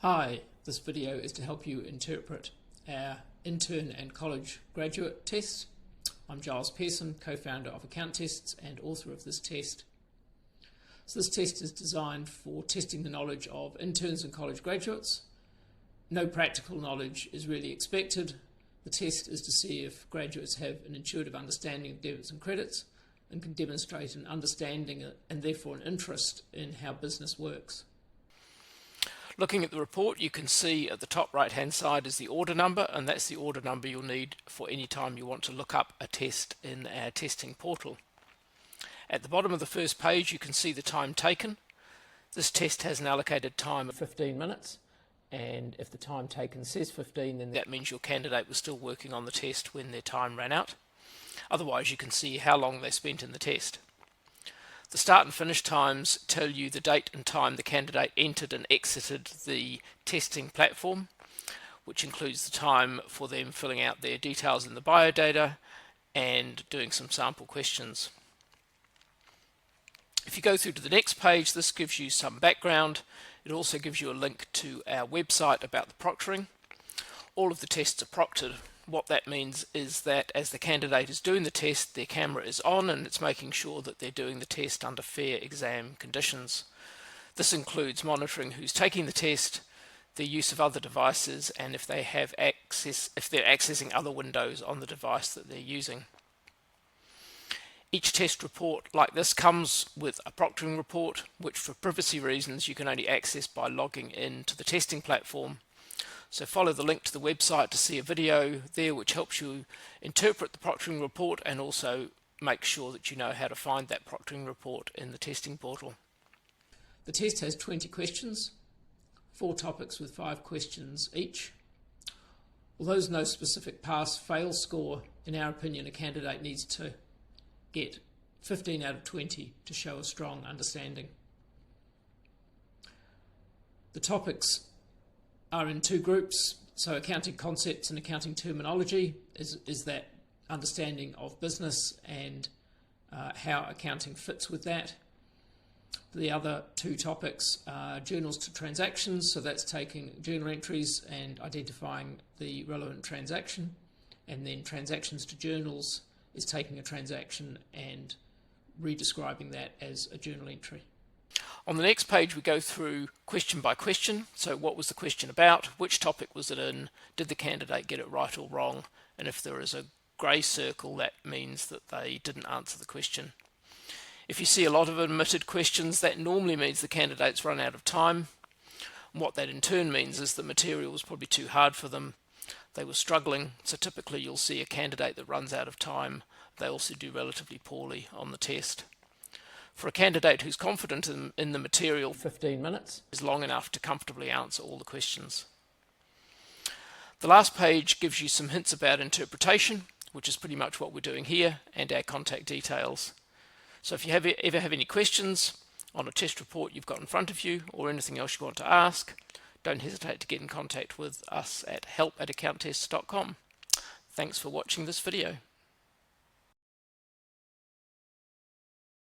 Hi, this video is to help you interpret our intern and college graduate tests. I'm Giles Pearson, co-founder of Account Tests and author of this test. So this test is designed for testing the knowledge of interns and college graduates. No practical knowledge is really expected. The test is to see if graduates have an intuitive understanding of debits and credits and can demonstrate an understanding and therefore an interest in how business works. Looking at the report, you can see at the top right hand side is the order number, and that's the order number you'll need for any time you want to look up a test in our testing portal. At the bottom of the first page you can see the time taken. This test has an allocated time of 15 minutes, and if the time taken says 15, then that means your candidate was still working on the test when their time ran out. Otherwise you can see how long they spent in the test. The start and finish times tell you the date and time the candidate entered and exited the testing platform, which includes the time for them filling out their details in the biodata and doing some sample questions. If you go through to the next page, this gives you some background. It also gives you a link to our website about the proctoring. All of the tests are proctored. What that means is that as the candidate is doing the test, their camera is on and it's making sure that they're doing the test under fair exam conditions. This includes monitoring who's taking the test, the use of other devices, and if they have access, if they're accessing other windows on the device that they're using. Each test report like this comes with a proctoring report, which for privacy reasons you can only access by logging in to the testing platform. So follow the link to the website to see a video there which helps you interpret the proctoring report and also make sure that you know how to find that proctoring report in the testing portal. The test has 20 questions, 4 topics with 5 questions each. Although there's no specific pass-fail score, in our opinion a candidate needs to get 15 out of 20 to show a strong understanding. The topics are in 2 groups, so accounting concepts and accounting terminology is that understanding of business and how accounting fits with that. The other 2 topics are journals to transactions, so that's taking journal entries and identifying the relevant transaction, and then transactions to journals is taking a transaction and redescribing that as a journal entry. On the next page we go through question by question. So what was the question about? Which topic was it in? Did the candidate get it right or wrong? And if there is a grey circle, that means that they didn't answer the question. If you see a lot of omitted questions, that normally means the candidate's run out of time. And what that in turn means is the material was probably too hard for them. They were struggling. So typically you'll see a candidate that runs out of time. They also do relatively poorly on the test. For a candidate who's confident in the material, 15 minutes is long enough to comfortably answer all the questions. The last page gives you some hints about interpretation, which is pretty much what we're doing here, and our contact details. So if you ever have any questions on a test report you've got in front of you or anything else you want to ask, don't hesitate to get in contact with us at help@accounttests.com. Thanks for watching this video.